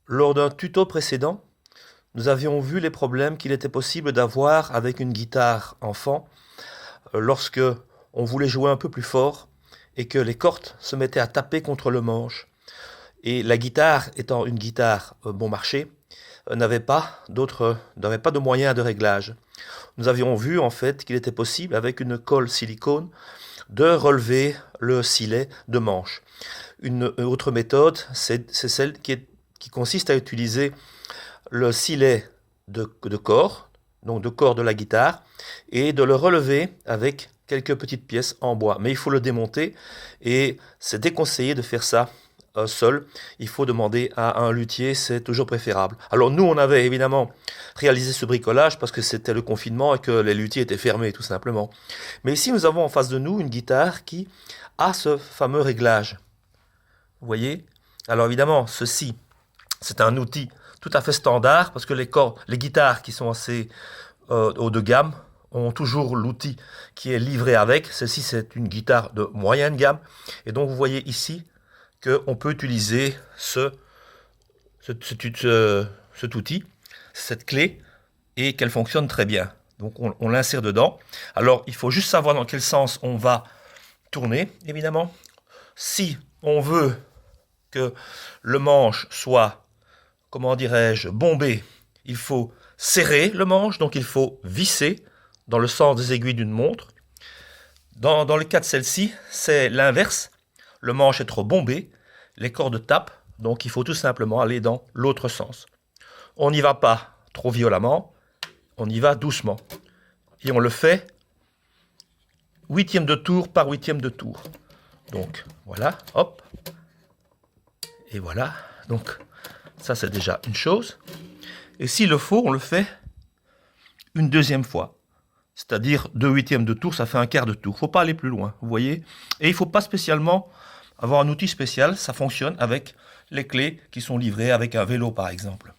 Lors d'un tuto précédent, nous avions vu les problèmes qu'il était possible d'avoir avec une guitare enfant lorsque on voulait jouer un peu plus fort et que les cordes se mettaient à taper contre le manche. Et la guitare, étant une guitare bon marché, n'avait pas de moyens de réglage. Nous avions vu en fait qu'il était possible avec une colle silicone de relever le silet de manche. Une autre méthode, c'est celle qui consiste à utiliser le silet de corps, donc de corps de la guitare, et de le relever avec quelques petites pièces en bois. Mais il faut le démonter et c'est déconseillé de faire ça seul. Il faut demander à un luthier, c'est toujours préférable. Alors nous, on avait évidemment réalisé ce bricolage parce que c'était le confinement et que les luthiers étaient fermés tout simplement. Mais ici, nous avons en face de nous une guitare qui a ce fameux réglage. Vous voyez? Alors évidemment, ceci, c'est un outil tout à fait standard parce que les guitares qui sont assez haut de gamme ont toujours l'outil qui est livré avec. Celle-ci, c'est une guitare de moyenne gamme. Et donc, vous voyez ici qu'on peut utiliser cet outil, cette clé, et qu'elle fonctionne très bien. Donc, on l'insère dedans. Alors, il faut juste savoir dans quel sens on va tourner, évidemment. Si on veut que le manche soit, comment dirais-je, bombé, il faut serrer le manche, donc il faut visser dans le sens des aiguilles d'une montre. Dans le cas de celle-ci, c'est l'inverse. Le manche est trop bombé, les cordes tapent, donc il faut tout simplement aller dans l'autre sens. On n'y va pas trop violemment, on y va doucement. Et on le fait huitième de tour par huitième de tour. Donc voilà, hop. Et voilà, donc ça c'est déjà une chose. Et s'il le faut, on le fait une deuxième fois. C'est-à-dire 2/8 de tour, ça fait un quart de tour. Il ne faut pas aller plus loin, vous voyez. Et il ne faut pas spécialement avoir un outil spécial, ça fonctionne avec les clés qui sont livrées avec un vélo par exemple.